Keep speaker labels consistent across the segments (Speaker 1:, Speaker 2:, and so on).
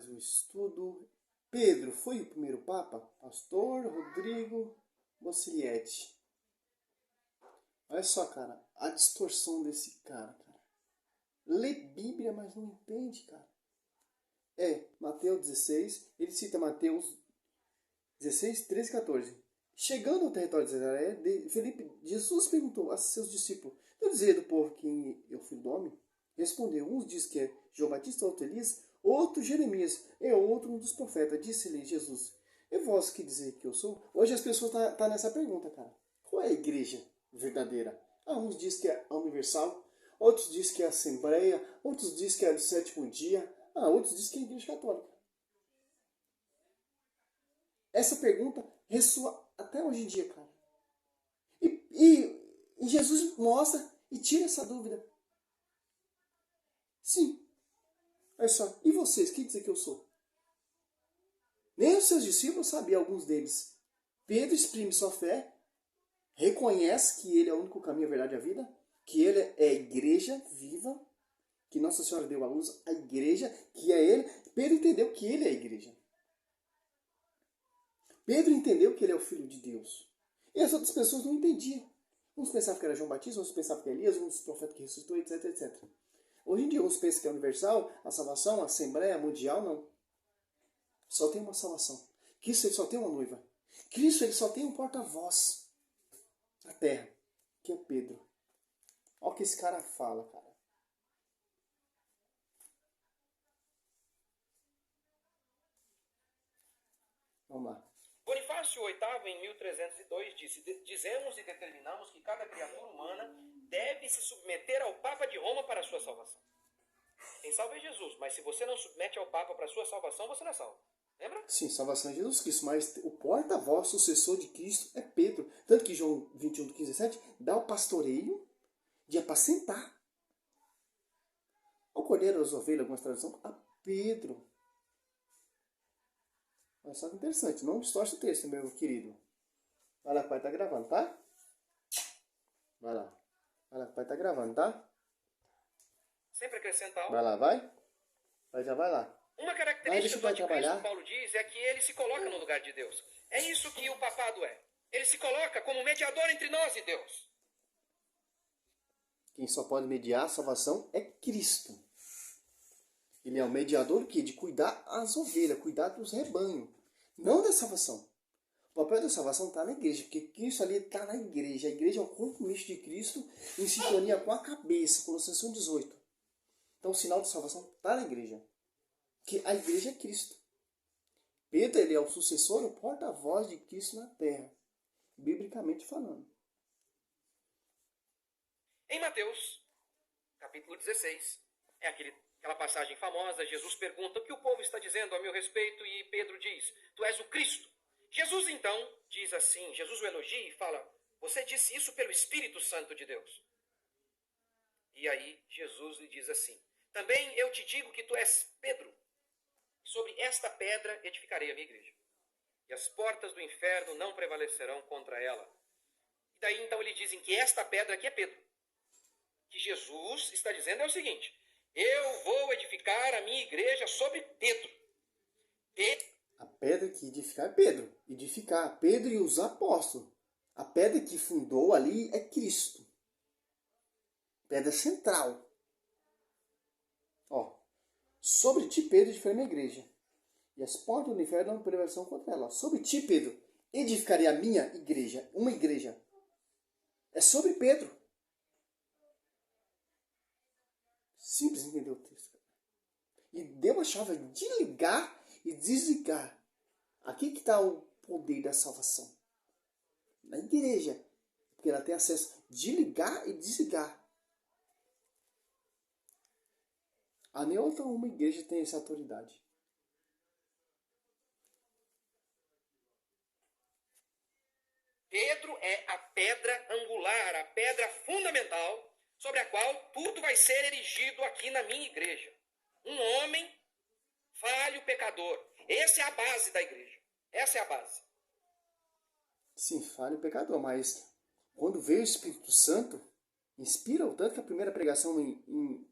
Speaker 1: mais um estudo. Pedro foi o primeiro Papa? Pastor Rodrigo Bossiliette. Olha só, cara, a distorção desse cara. Lê Bíblia, mas não entende, cara. Mateus 16, ele cita Mateus 16, 13 e 14. Chegando ao território de Cesareia, Jesus perguntou a seus discípulos: eu dizer do povo quem é o filho do homem? Respondeu: uns diz que é João Batista, outro Elias, outro Jeremias, e outro um dos profetas. Disse-lhe Jesus: e vós que dizer que eu sou? Hoje as pessoas estão nessa pergunta, cara. Qual é a igreja verdadeira? Uns diz que é a universal, outros diz que é a Assembleia, outros diz que é do sétimo dia, outros diz que é a igreja católica. Essa pergunta ressoa até hoje em dia, cara. E Jesus mostra e tira essa dúvida. Sim. Olha só. E vocês, quem dizem que eu sou? Nem os seus discípulos sabiam, alguns deles. Pedro exprime sua fé, reconhece que ele é o único caminho, a verdade e a vida, que ele é a igreja viva, que Nossa Senhora deu à luz, a igreja, que é ele. Pedro entendeu que ele é a igreja. Pedro entendeu que ele é o Filho de Deus. E as outras pessoas não entendiam. Uns pensavam que era João Batista, uns pensavam que era Elias, uns profetas que ressuscitou, etc, etc. Hoje em dia, uns pensam que é universal, a salvação, a Assembleia Mundial, não. Só tem uma salvação. Cristo ele só tem uma noiva. Cristo ele só tem um porta-voz na terra, que é Pedro. Olha o que esse cara fala, cara. Vamos lá.
Speaker 2: Bonifácio VIII, em 1302, disse: dizemos e determinamos que cada criatura humana deve se submeter ao Papa de Roma para a sua salvação. Quem salva é Jesus, mas se você não submete ao Papa para a sua salvação, você não é salvo. Lembra?
Speaker 1: Sim, salvação é Jesus Cristo, mas o porta-voz, sucessor de Cristo, é Pedro. Tanto que João 21, 15 e 17 dá o pastoreio de apacentar o cordeiro, as ovelhas, algumas traduções, a Pedro. Olha só que interessante, não distorce o texto, meu querido. Vai lá que o pai está gravando, tá? Vai lá. Vai lá que o pai está gravando, tá?
Speaker 2: Sempre acrescenta algo.
Speaker 1: Vai lá, vai. Já vai lá.
Speaker 2: Uma característica do anticristo, Paulo diz, é que ele se coloca no lugar de Deus. É isso que o papado é. Ele se coloca como mediador entre nós e Deus.
Speaker 1: Quem só pode mediar a salvação é Cristo. Ele é o mediador de cuidar as ovelhas, cuidar dos rebanhos, não da salvação. O papel da salvação está na igreja, porque Cristo ali está na igreja. A igreja é o corpo místico de Cristo em sintonia com a cabeça, Colossenses 1,18. Então o sinal de salvação está na igreja, porque a igreja é Cristo. Pedro ele é o sucessor, o porta-voz de Cristo na terra, biblicamente falando.
Speaker 2: Em Mateus, capítulo 16, é aquela passagem famosa. Jesus pergunta: o que o povo está dizendo a meu respeito? E Pedro diz: tu és o Cristo. Jesus então diz assim, Jesus o elogia e fala: você disse isso pelo Espírito Santo de Deus. E aí Jesus lhe diz assim: também eu te digo que tu és Pedro. Sobre esta pedra edificarei a minha igreja, e as portas do inferno não prevalecerão contra ela. E daí então ele dizem que esta pedra aqui é Pedro. Que Jesus está dizendo é o seguinte: eu vou edificar a minha igreja sobre Pedro.
Speaker 1: A pedra que edificar é Pedro. Edificar Pedro e os apóstolos. A pedra que fundou ali é Cristo. Pedra central. Sobre ti, Pedro, edificarei a minha igreja, e as portas do inferno não prevalecerão contra ela. Sobre ti, Pedro, edificarei a minha igreja. Uma igreja. É sobre Pedro. Simples entender o texto. E deu a chave de ligar e desligar. Aqui que está o poder da salvação. Na igreja. Porque ela tem acesso de ligar e desligar. A nem outra uma igreja tem essa autoridade.
Speaker 2: Pedro é a pedra angular, a pedra fundamental sobre a qual tudo vai ser erigido aqui na minha igreja. Um homem falho, pecador. Essa é a base da igreja. Essa é a base.
Speaker 1: Sim, falho, pecador, mas quando veio o Espírito Santo, inspira o tanto que a primeira pregação em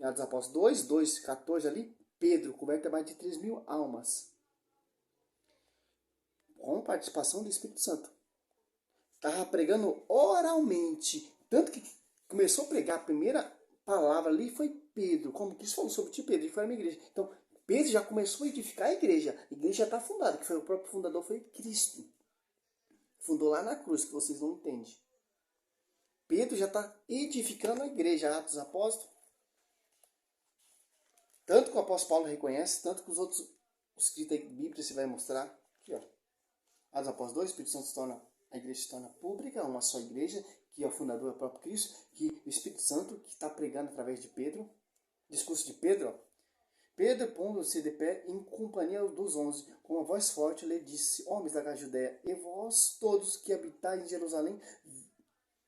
Speaker 1: Atos dos Apóstolos 2, 14 ali, Pedro converte mais de 3.000 almas. Com participação do Espírito Santo. Estava pregando oralmente. Tanto que começou a pregar, a primeira palavra ali foi Pedro. Como Cristo falou sobre ti, Pedro, e foi a minha igreja. Então, Pedro já começou a edificar a igreja. A igreja já está fundada, que foi o próprio fundador, foi Cristo. Fundou lá na cruz, que vocês não entendem. Pedro já está edificando a igreja, Atos dos Apóstolos. Tanto que o apóstolo Paulo reconhece, tanto que os outros escritos da Bíblia você vai mostrar. Aqui, ó. Atos dos Apóstolos 2, o Espírito Santo se torna, a igreja se torna pública, uma só igreja, que é o fundador, é o próprio Cristo, que o Espírito Santo, que está pregando através de Pedro, discurso de Pedro, ó. Pedro, pondo-se de pé, em companhia dos 11, com uma voz forte, lhe disse: homens da Judéia, e vós todos que habitais em Jerusalém,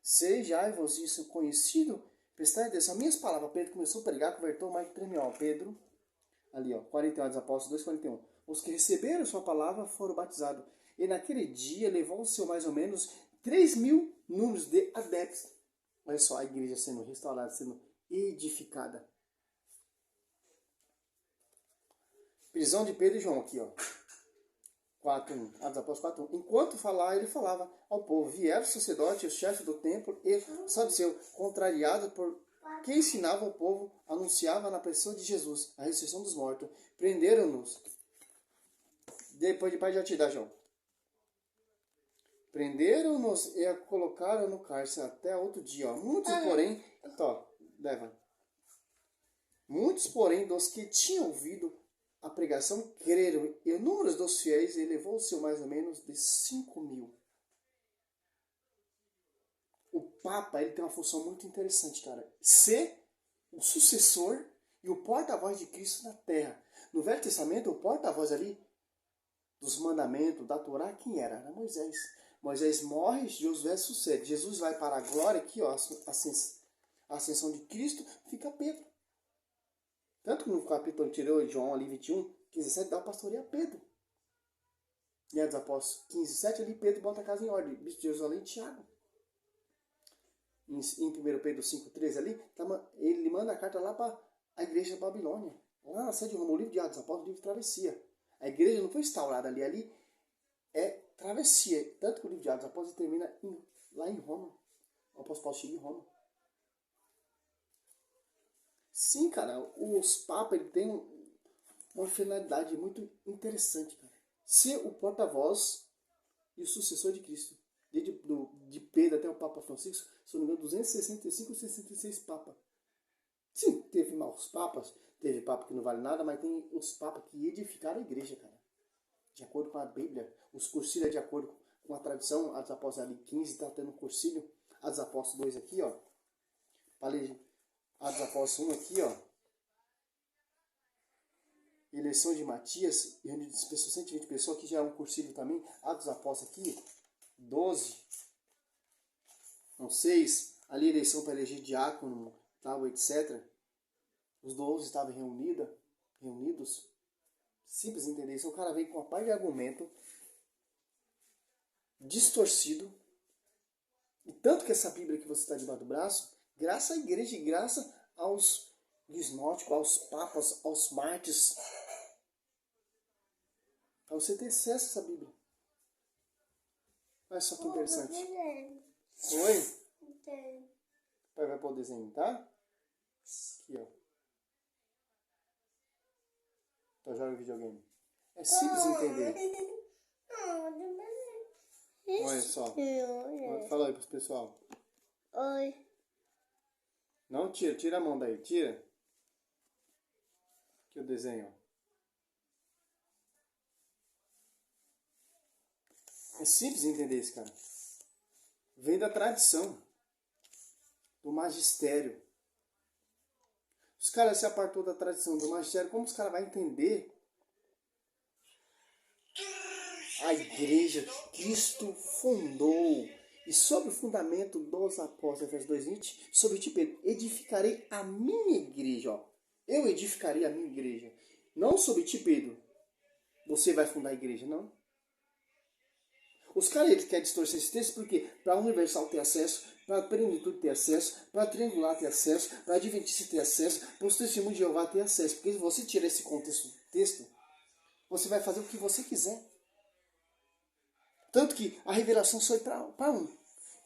Speaker 1: sejai-vos isso conhecido? Prestai atenção, minhas palavras. Pedro começou a pregar, convertou mais de 3.000. Pedro, ali ó, 41 dos Apóstolos, 2:41. Os que receberam sua palavra foram batizados. E naquele dia levou-se mais ou menos 3.000 números de adeptos. Olha só, a igreja sendo restaurada, sendo edificada. Prisão de Pedro e João aqui, ó. 4:1. Atos dos Apóstolos 4:1. Enquanto falava, ele falava ao povo. Vieram os sacerdotes, os chefes do templo e saduceu, contrariado por que ensinava o povo, anunciava na pessoa de Jesus a ressurreição dos mortos. Prenderam-nos. Depois de pai já te dá, João. Prenderam-nos e a colocaram no cárcere até outro dia. Ó. Muitos, porém, dos que tinham ouvido a pregação creram, e o número dos fiéis elevou-se mais ou menos de 5.000. O Papa ele tem uma função muito interessante, cara. Ser o sucessor e o porta-voz de Cristo na Terra. No Velho Testamento, o porta-voz ali dos mandamentos, da Torá, quem era? Era Moisés. Moisés morre, Josué sucede. Jesus vai para a glória, aqui ó, a ascensão de Cristo, fica Pedro. Tanto que no capítulo anterior, João ali 21, 15:7, dá o pastoreio a Pedro. E Atos dos Apóstolos 15:7, ali Pedro bota a casa em ordem. Bispo de Jerusalém, Tiago. Em 1 Pedro 5:13 ali, ele manda a carta lá para a igreja da Babilônia. Lá na sede de Roma, o livro de Atos dos Apóstolos, o livro de travessia. A igreja não foi instaurada ali, ali é travessia. Tanto que o livro de Atos dos Apóstolos termina lá em Roma. O apóstolo Paulo chega em Roma. Sim, cara, os papas ele tem uma finalidade muito interessante, cara. Ser o porta-voz e o sucessor de Cristo. De Pedro até o Papa Francisco, se não me engano, 265 ou 66 papas. Sim, teve maus papas, teve papa que não vale nada, mas tem os papas que edificaram a igreja, cara. De acordo com a Bíblia, os cursilhos de acordo com a tradição, Atos Apóstolos ali 15 está tendo cursilho, Atos Apóstolos 2 aqui, ó. Atos Apóstolos 1 aqui, ó. Eleição de Matias, e onde dispersou 120 pessoas, aqui já é um cursilho também. Atos Apóstolos aqui, 12. Não, 6. Ali eleição para eleger diácono, tal, etc. Os 12 estavam reunidos. Simples entender isso. O cara vem com uma parte de argumento distorcido. E tanto que essa Bíblia que você está debaixo do braço, graças à igreja e graças aos gnósticos, aos papas, aos mártires, para você ter acesso a essa Bíblia. Olha só que interessante. Oi? O pai vai pôr o desenho, tá? Aqui, ó. Então joga o videogame. É simples entender. Olha só. Fala aí pros pessoal.
Speaker 3: Oi.
Speaker 1: Não tira a mão daí, tira. Aqui o desenho, ó. É simples entender isso, cara. Vem da tradição, do magistério. Os caras se apartou da tradição do magistério, como os caras vão entender a igreja que Cristo fundou? E sobre o fundamento dos apóstolos, Efésios 2:20, sobre ti, Pedro, edificarei a minha igreja. Ó. Eu edificarei a minha igreja. Não sobre ti, Pedro, você vai fundar a igreja, não. Os caras eles querem distorcer esse texto porque para a Universal ter acesso, para a Plenitude ter acesso, para a Triangular ter acesso, para a Adventista ter acesso, para os Testemunhos de Jeová ter acesso. Porque se você tirar esse contexto do texto, você vai fazer o que você quiser. Tanto que a revelação só é para um.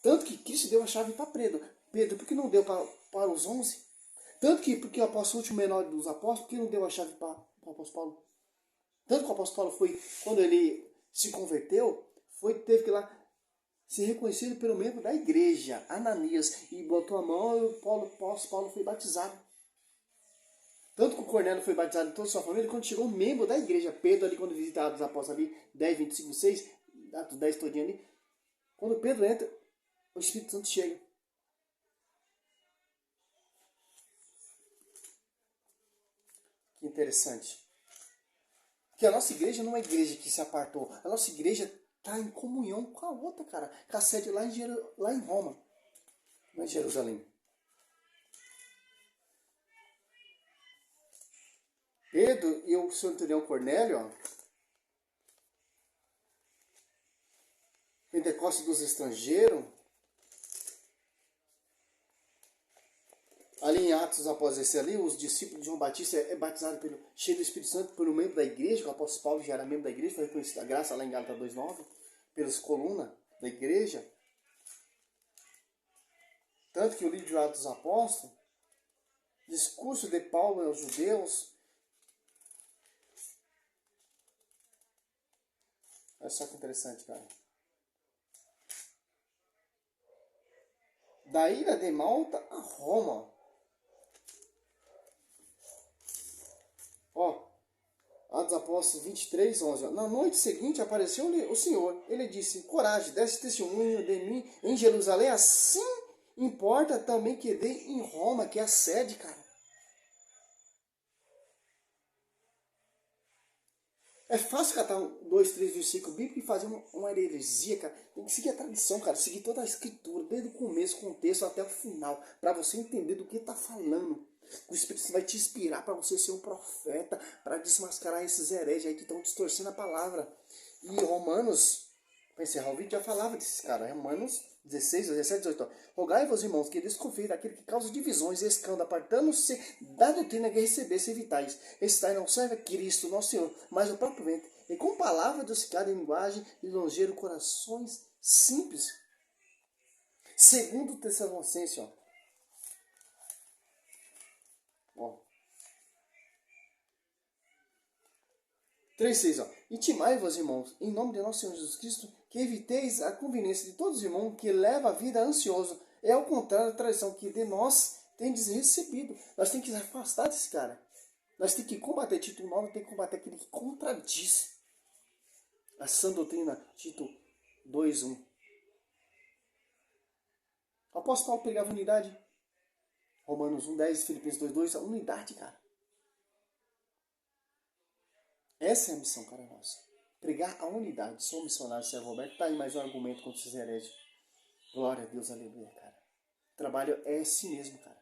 Speaker 1: Tanto que Cristo deu a chave para Pedro. Pedro, por que não deu para os 11? Tanto que, porque o apóstolo último menor dos apóstolos, por que não deu a chave para o apóstolo Paulo? Tanto que o apóstolo Paulo foi, quando ele se converteu, teve que ir lá ser reconhecido pelo membro da igreja, Ananias, e botou a mão e o apóstolo Paulo foi batizado. Tanto que o Cornélio foi batizado em toda a sua família, quando chegou um membro da igreja, Pedro ali, quando visitava os apóstolos ali, 10, 25, 6, Atos 10 todinho ali, quando Pedro entra, o Espírito Santo chega. Que interessante. Porque a nossa igreja não é uma igreja que se apartou. A nossa igreja está em comunhão com a outra, cara. Com a sede lá em Roma. Não é Jerusalém. Pedro e o centurião Cornélio, ó, Pentecostes dos estrangeiros, ali em Atos, após esse ali, os discípulos de João Batista é batizado cheio do Espírito Santo pelo membro da igreja, que o apóstolo Paulo já era membro da igreja, foi reconhecido a graça lá em Gálatas 2:9, pelas colunas da igreja. Tanto que o livro de Atos dos Apóstolos, discurso de Paulo aos judeus, olha só que interessante, cara. Da ilha de Malta a Roma. Ó, Atos Apóstolos 23:11. Na noite seguinte apareceu-lhe o Senhor. Ele disse: coragem, deste testemunho de mim em Jerusalém. Assim importa também que dê em Roma, que é a sede, cara. É fácil catar 2, 3 versículos bíblicos e fazer uma heresia, cara. Tem que seguir a tradição, cara. Seguir toda a escritura, desde o começo, contexto até o final. Para você entender do que está falando. O Espírito Santo vai te inspirar para você ser um profeta. Para desmascarar esses hereges aí que estão distorcendo a palavra. E Romanos, para encerrar o vídeo, já falava desses caras. Romanos 16, 17, 18. Rogai-vos, irmãos, que desconfiem daquele que causa divisões e escândalo, apartando-se da doutrina que recebesse, evitais. Esse tais não serve a Cristo, nosso Senhor, mas o próprio ventre. E com palavra adocicada em linguagem, lisonjeiro, corações simples. Segundo Tessalonicenses, ó. 3:6, intimai-vos, irmãos, em nome de nosso Senhor Jesus Cristo, que eviteis a conveniência de todos os irmãos que leva a vida ansioso. É ao contrário da tradição que de nós tendes recebido. Nós temos que se afastar desse cara. Nós temos que combater. Tito 9 tem que combater aquele que contradiz a sã doutrina. Tito 2:1. O apóstolo Paulo pregava unidade. Romanos 1:10, Filipenses 2:2, a unidade, cara. Essa é a missão, cara, nossa. Pregar a unidade. Sou um missionário, Sérgio Roberto. Tá aí mais um argumento contra esses hereges. Glória a Deus, aleluia, cara. O trabalho é assim mesmo, cara.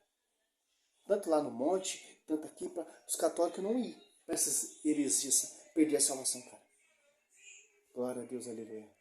Speaker 1: Tanto lá no monte, tanto aqui, para os católicos não ir para essas heresias, perder a salvação, cara. Glória a Deus, aleluia.